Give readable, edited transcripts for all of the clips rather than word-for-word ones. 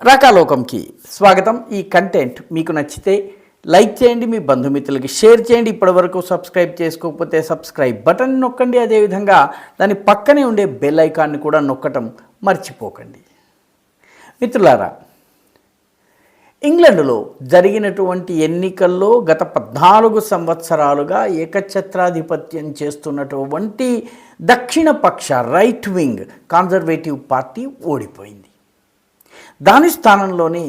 రాకాలోకంకి స్వాగతం. ఈ కంటెంట్ మీకు నచ్చితే లైక్ చేయండి, మీ బంధుమిత్రులకి షేర్ చేయండి. ఇప్పటివరకు సబ్స్క్రైబ్ చేసుకోకపోతే సబ్స్క్రైబ్ బటన్ నొక్కండి. అదేవిధంగా దాని పక్కనే ఉండే బెల్ ఐకాన్ని కూడా నొక్కటం మర్చిపోకండి. మిత్రులారా, ఇంగ్లాండ్లో జరిగినటువంటి ఎన్నికల్లో గత 14 సంవత్సరాలుగా ఏకఛత్రాధిపత్యం చేస్తున్నటువంటి దక్షిణపక్ష రైట్ వింగ్ కన్జర్వేటివ్ పార్టీ ఓడిపోయింది. దాని స్థానంలోనే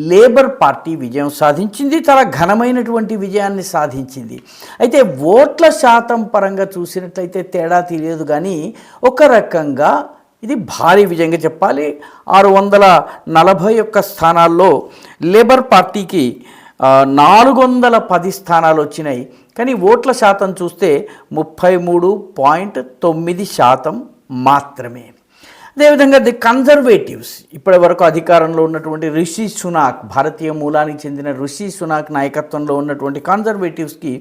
లేబర్ పార్టీ విజయం సాధించింది. చాలా ఘనమైనటువంటి విజయాన్ని సాధించింది. అయితే ఓట్ల శాతం పరంగా చూసినట్లయితే తేడా తెలియదు, కానీ ఒక రకంగా ఇది భారీ విజయంగా చెప్పాలి. 641 స్థానాల్లో లేబర్ పార్టీకి 410 స్థానాలు వచ్చినాయి. కానీ ఓట్ల శాతం చూస్తే 33.9% మాత్రమే. అదేవిధంగా ది కన్జర్వేటివ్స్, ఇప్పటి వరకు అధికారంలో ఉన్నటువంటి రిషి సునాక్, భారతీయ మూలానికి చెందిన రిషి సునాక్ నాయకత్వంలో ఉన్నటువంటి కన్జర్వేటివ్స్కి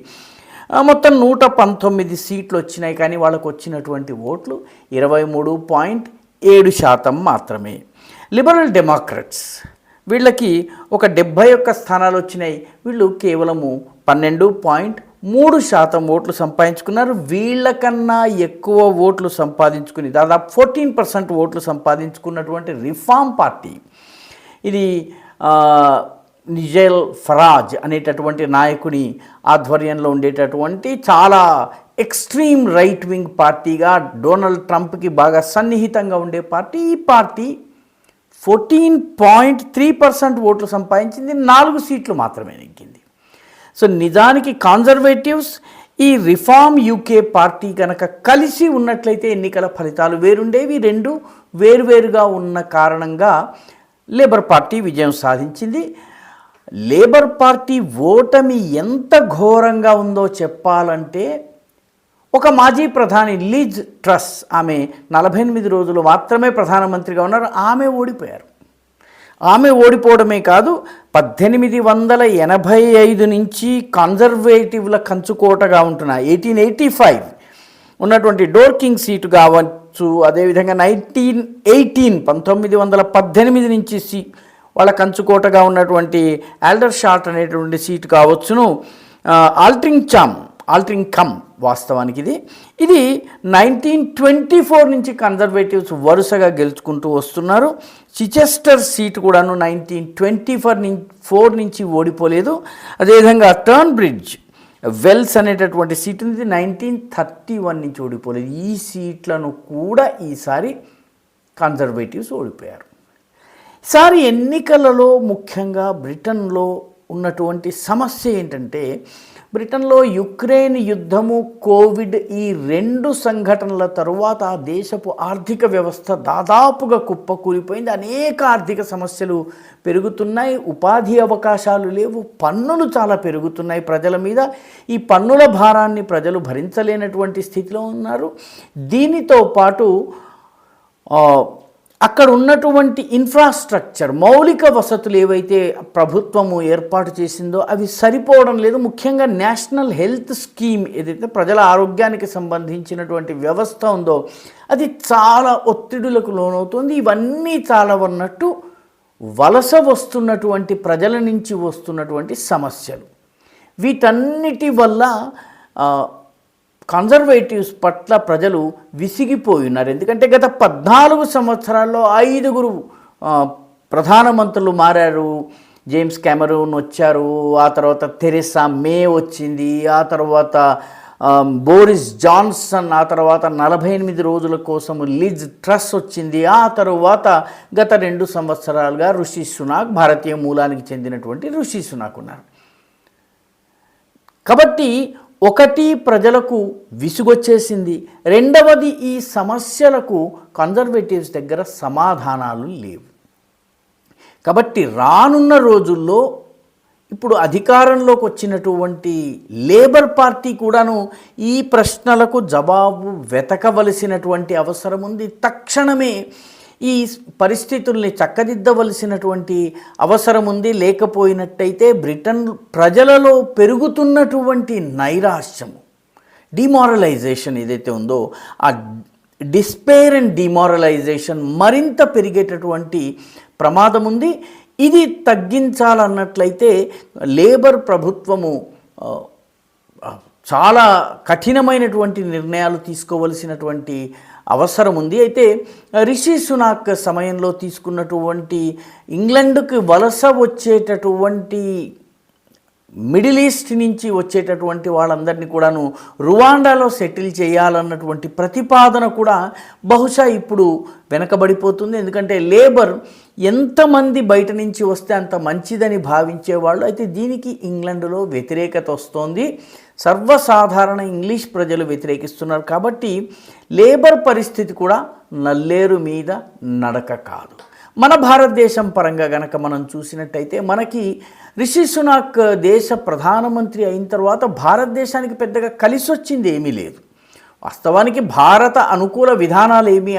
మొత్తం 119 సీట్లు వచ్చినాయి. కానీ వాళ్ళకు వచ్చినటువంటి ఓట్లు 23.7% మాత్రమే. లిబరల్ డెమోక్రట్స్, వీళ్ళకి ఒక 71 స్థానాలు వచ్చినాయి. వీళ్ళు కేవలము 12.3% ఓట్లు సంపాదించుకున్నారు. వీళ్ళకన్నా ఎక్కువ ఓట్లు సంపాదించుకుని దాదాపు 14% ఓట్లు సంపాదించుకున్నటువంటి రిఫార్మ్ పార్టీ, ఇది నిజెల్ ఫరాజ్ అనేటటువంటి నాయకుని ఆధ్వర్యంలో ఉండేటటువంటి చాలా ఎక్స్ట్రీమ్ రైట్ వింగ్ పార్టీగా, డొనాల్డ్ ట్రంప్కి బాగా సన్నిహితంగా ఉండే పార్టీ. ఈ పార్టీ 14.3% ఓట్లు సంపాదించింది. 4 సీట్లు మాత్రమే నెగ్గింది. సో నిజానికి కన్జర్వేటివ్స్ ఈ రిఫార్మ్ యూకే పార్టీ కనుక కలిసి ఉన్నట్లయితే ఎన్నికల ఫలితాలు వేరుండేవి. రెండు వేరువేరుగా ఉన్న కారణంగా లేబర్ పార్టీ విజయం సాధించింది. లేబర్ పార్టీ ఓటమి ఎంత ఘోరంగా ఉందో చెప్పాలంటే, ఒక మాజీ ప్రధాని లిజ్ ట్రస్, ఆమె 48 రోజులు మాత్రమే ప్రధానమంత్రిగా ఉన్నారు. ఆమె ఓడిపోయారు. ఆమె ఓడిపోవడమే కాదు, 1885 నుంచి కన్జర్వేటివ్ల కంచుకోటగా ఉంటున్న 1885 ఉన్నటువంటి డోర్కింగ్ సీటు కావచ్చు, అదేవిధంగా 1918 నుంచి వాళ్ళ కంచుకోటగా ఉన్నటువంటి ఆల్డర్షాట్ అనేటువంటి సీటు కావచ్చును, ఆల్ట్రింగ్ కమ్ వాస్తవానికి ఇది 1924 నుంచి కన్జర్వేటివ్స్ వరుసగా గెలుచుకుంటూ వస్తున్నారు. చిచెస్టర్ సీటు కూడాను 1924 నుంచి ఓడిపోలేదు. అదేవిధంగా టర్న్ బ్రిడ్జ్ వెల్స్ అనేటటువంటి సీటు 1931 నుంచి ఓడిపోలేదు. ఈ సీట్లను కూడా ఈసారి కన్జర్వేటివ్స్ ఓడిపోయారు. ఈసారి ఎన్నికలలో ముఖ్యంగా బ్రిటన్లో ఉన్నటువంటి సమస్య ఏంటంటే, బ్రిటన్లో యుక్రెయిన్ యుద్ధము, కోవిడ్, ఈ 2 సంఘటనల తరువాత ఆ దేశపు ఆర్థిక వ్యవస్థ దాదాపుగా కుప్పకూలిపోయింది. అనేక ఆర్థిక సమస్యలు పెరుగుతున్నాయి. ఉపాధి అవకాశాలు లేవు. పన్నులు చాలా పెరుగుతున్నాయి ప్రజల మీద. ఈ పన్నుల భారాన్ని ప్రజలు భరించలేనటువంటి స్థితిలో ఉన్నారు. దీనితో పాటు అక్కడ ఉన్నటువంటి ఇన్ఫ్రాస్ట్రక్చర్, మౌలిక వసతులు ఏవైతే ప్రభుత్వము ఏర్పాటు చేసిందో అవి సరిపోవడం లేదు. ముఖ్యంగా నేషనల్ హెల్త్ స్కీమ్ ఏదైతే ప్రజల ఆరోగ్యానికి సంబంధించినటువంటి వ్యవస్థ ఉందో అది చాలా ఒత్తిడులకు లోనవుతుంది. ఇవన్నీ చాలా ఉన్నట్టు వలస వస్తున్నటువంటి ప్రజల నుంచి వస్తున్నటువంటి సమస్యలు, వీటన్నిటి వల్ల కన్జర్వేటివ్స్ పట్ల ప్రజలు విసిగిపోయి ఉన్నారు. ఎందుకంటే గత 14 సంవత్సరాల్లో 5 ప్రధానమంత్రులు మారారు. జేమ్స్ కెమెరూన్ వచ్చారు, ఆ తర్వాత థెరెసా మే వచ్చింది, ఆ తర్వాత బోరిస్ జాన్సన్, ఆ తర్వాత 48 రోజుల కోసం లిజ్ ట్రస్ వచ్చింది, ఆ తరువాత గత 2 సంవత్సరాలుగా రిషి సునాక్, భారతీయ మూలానికి చెందినటువంటి రిషి సునాక్ ఉన్నారు. కాబట్టి ఒకటి, ప్రజలకు విసుగొచ్చేసింది. రెండవది, ఈ సమస్యలకు కన్జర్వేటివ్స్ దగ్గర సమాధానాలు లేవు. కాబట్టి రానున్న రోజుల్లో ఇప్పుడు అధికారంలోకి వచ్చినటువంటి లేబర్ పార్టీ కూడాను ఈ ప్రశ్నలకు జవాబు వెతకవలసినటువంటి అవసరం ఉంది. తక్షణమే ఈ పరిస్థితుల్ని చక్కదిద్దవలసినటువంటి అవసరం ఉంది. లేకపోయినట్టయితే బ్రిటన్ ప్రజలలో పెరుగుతున్నటువంటి నైరాశ్యము, డిమారలైజేషన్ ఏదైతే ఉందో ఆ డిస్పేర్ అండ్ డిమారలైజేషన్ మరింత పెరిగేటటువంటి ప్రమాదం ఉంది. ఇది తగ్గించాలన్నట్లయితే లేబర్ ప్రభుత్వము చాలా కఠినమైనటువంటి నిర్ణయాలు తీసుకోవలసినటువంటి అవసరం ఉంది. అయితే రిషి సునాక్ సమయంలో తీసుకున్నటువంటి ఇంగ్లాండ్కి వలస వచ్చేటటువంటి మిడిల్ ఈస్ట్ నుంచి వచ్చేటటువంటి వాళ్ళందరినీ కూడాను రువాండాలో సెటిల్ చేయాలన్నటువంటి ప్రతిపాదన కూడా బహుశా ఇప్పుడు వెనకబడిపోతుంది. ఎందుకంటే లేబర్ ఎంతమంది బయట నుంచి వస్తే అంత మంచిదని భావించేవాళ్ళు. అయితే దీనికి ఇంగ్లాండ్లో వ్యతిరేకత వస్తోంది. సర్వసాధారణ ఇంగ్లీష్ ప్రజలు వ్యతిరేకిస్తున్నారు. కాబట్టి లేబర్ పరిస్థితి కూడా నల్లేరు మీద నడక కాదు. మన భారతదేశం పరంగా గనక మనం చూసినట్టయితే మనకి రిషి సునాక్ దేశ ప్రధానమంత్రి అయిన తర్వాత భారతదేశానికి పెద్దగా కలిసి వచ్చింది ఏమీ లేదు. వాస్తవానికి భారత అనుకూల విధానాలు ఏమీ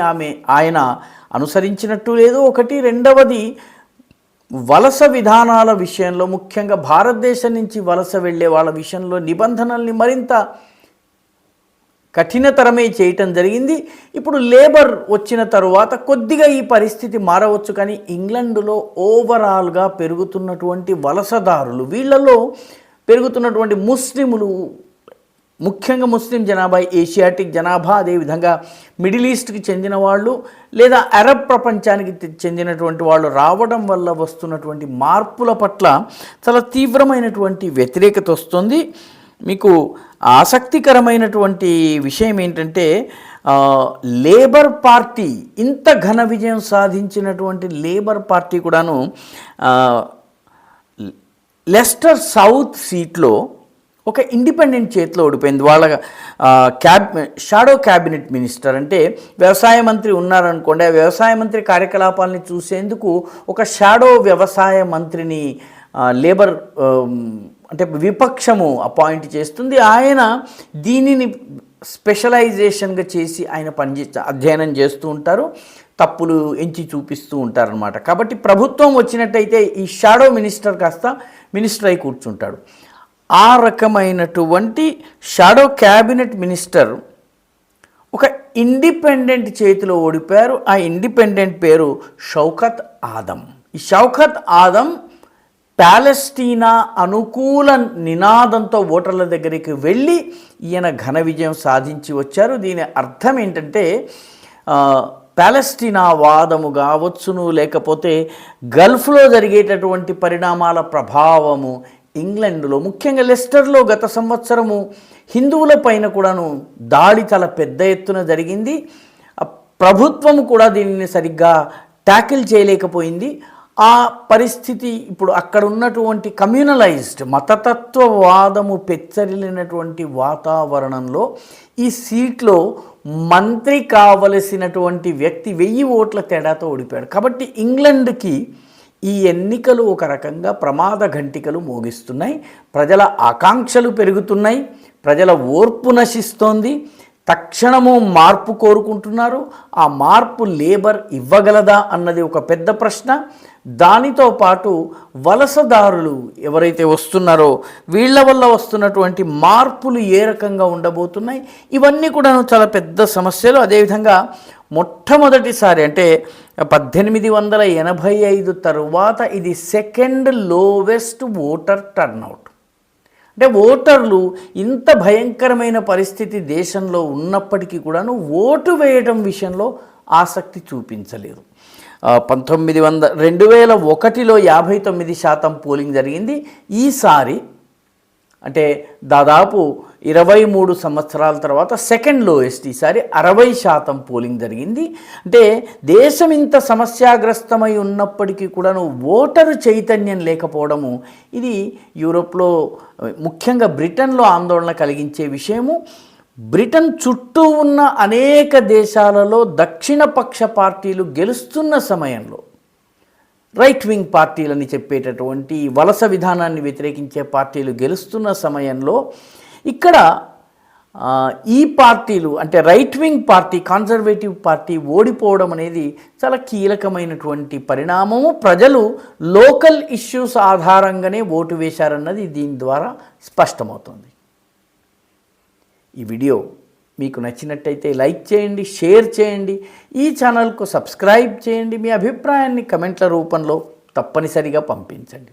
ఆయన అనుసరించినట్టు లేదు. ఒకటి, రెండవది వలస విధానాల విషయంలో, ముఖ్యంగా భారతదేశం నుంచి వలస వెళ్ళే వాళ్ళ విషయంలో నిబంధనల్ని మరింత కఠినతరమే చేయటం జరిగింది. ఇప్పుడు లేబర్ వచ్చిన తరువాత కొద్దిగా ఈ పరిస్థితి మారవచ్చు. కానీ ఇంగ్లాండ్లో ఓవరాల్గా పెరుగుతున్నటువంటి వలసదారులు, వీళ్ళలో పెరుగుతున్నటువంటి ముస్లిములు, ముఖ్యంగా ముస్లిం జనాభా, ఏషియాటిక్ జనాభా, అదేవిధంగా మిడిల్ ఈస్ట్కి చెందిన వాళ్ళు లేదా అరబ్ ప్రపంచానికి చెందినటువంటి వాళ్ళు రావడం వల్ల వస్తున్నటువంటి మార్పుల పట్ల చాలా తీవ్రమైనటువంటి వ్యతిరేకత వస్తుంది. మీకు ఆసక్తికరమైనటువంటి విషయం ఏంటంటే లేబర్ పార్టీ, ఇంత ఘన విజయం సాధించినటువంటి లేబర్ పార్టీ కూడాను లెస్టర్ సౌత్ సీట్లో ఒక ఇండిపెండెంట్ చేతిలో ఓడిపోయింది. వాళ్ళ షాడో క్యాబినెట్ మినిస్టర్, అంటే వ్యవసాయ మంత్రి ఉన్నారనుకోండి, ఆ వ్యవసాయ మంత్రి కార్యకలాపాలని చూసేందుకు ఒక షాడో వ్యవసాయ మంత్రిని లేబర్ అంటే విపక్షము అపాయింట్ చేస్తుంది. ఆయన దీనిని స్పెషలైజేషన్గా చేసి ఆయన అధ్యయనం చేస్తూ ఉంటారు, తప్పులు ఎంచి చూపిస్తూ ఉంటారనమాట. కాబట్టి ప్రభుత్వం వచ్చినట్టయితే ఈ షాడో మినిస్టర్ కాస్త మినిస్టర్ అయి కూర్చుంటాడు. ఆ రకమైనటువంటి షాడో క్యాబినెట్ మినిస్టర్ ఒక ఇండిపెండెంట్ చేతిలో ఓడిపోయారు. ఆ ఇండిపెండెంట్ పేరు షౌకత్ ఆదం. ఈ షౌకత్ ఆదం ప్యాలెస్టీనా అనుకూల నినాదంతో ఓటర్ల దగ్గరికి వెళ్ళి ఈయన ఘన విజయం సాధించి వచ్చారు. దీని అర్థం ఏంటంటే ప్యాలెస్టీనా వాదము కావచ్చును, లేకపోతే గల్ఫ్లో జరిగేటటువంటి పరిణామాల ప్రభావము ఇంగ్లాండ్లో, ముఖ్యంగా లెస్టర్లో గత సంవత్సరము హిందువుల పైన కూడాను దాడి చాలా పెద్ద ఎత్తున జరిగింది. ప్రభుత్వం కూడా దీనిని సరిగ్గా ట్యాకిల్ చేయలేకపోయింది. ఆ పరిస్థితి ఇప్పుడు అక్కడ ఉన్నటువంటి కమ్యూనలైజ్డ్ మతతత్వవాదము పెచ్చరిల్లినటువంటి వాతావరణంలో ఈ సీట్లో మంత్రి కావలసినటువంటి వ్యక్తి 1000 ఓట్ల తేడాతో ఓడిపోయాడు. కాబట్టి ఇంగ్లాండ్కి ఈ ఎన్నికలు ఒక రకంగా ప్రమాద ఘంటికలు మోగిస్తున్నాయి. ప్రజల ఆకాంక్షలు పెరుగుతున్నాయి, ప్రజల ఓర్పు నశిస్తోంది, తక్షణము మార్పు కోరుకుంటున్నారు. ఆ మార్పు లేబర్ ఇవ్వగలదా అన్నది ఒక పెద్ద ప్రశ్న. దానితో పాటు వలసదారులు ఎవరైతే వస్తున్నారో వీళ్ళ వల్ల వస్తున్నటువంటి మార్పులు ఏ రకంగా ఉండబోతున్నాయి, ఇవన్నీ కూడా చాలా పెద్ద సమస్యలు. అదేవిధంగా మొట్టమొదటిసారి అంటే 1885 తరువాత ఇది సెకండ్ లోవెస్ట్ ఓటర్ టర్నౌట్. అంటే ఓటర్లు ఇంత భయంకరమైన పరిస్థితి దేశంలో ఉన్నప్పటికీ కూడాను ఓటు వేయడం విషయంలో ఆసక్తి చూపించలేదు. 2001లో 59% పోలింగ్ జరిగింది. ఈసారి అంటే దాదాపు 23 సంవత్సరాల తర్వాత సెకండ్ లోయెస్ట్, ఈసారి 60% పోలింగ్ జరిగింది. అంటే దేశం ఇంత సమస్యాగ్రస్తమై ఉన్నప్పటికీ కూడాను ఓటరు చైతన్యం లేకపోవడము ఇది యూరోప్లో, ముఖ్యంగా బ్రిటన్లో ఆందోళన కలిగించే విషయము. బ్రిటన్ చుట్టూ ఉన్న అనేక దేశాలలో దక్షిణపక్ష పార్టీలు గెలుస్తున్న సమయంలో, రైట్ వింగ్ పార్టీలని చెప్పేటటువంటి వలస విధానాన్ని వ్యతిరేకించే పార్టీలు గెలుస్తున్న సమయంలో ఇక్కడ ఈ పార్టీలు అంటే right wing party, conservative party ఓడిపోవడం అనేది చాలా కీలకమైనటువంటి పరిణామము. ప్రజలు లోకల్ ఇష్యూస్ ఆధారంగానే ఓటు వేశారన్నది దీని ద్వారా స్పష్టమవుతుంది. ఈ వీడియో మీకు నచ్చినట్టయితే లైక్ చేయండి, షేర్ చేయండి, ఈ ఛానల్కు సబ్స్క్రైబ్ చేయండి, మీ అభిప్రాయాన్ని కమెంట్ల రూపంలో తప్పనిసరిగా పంపించండి.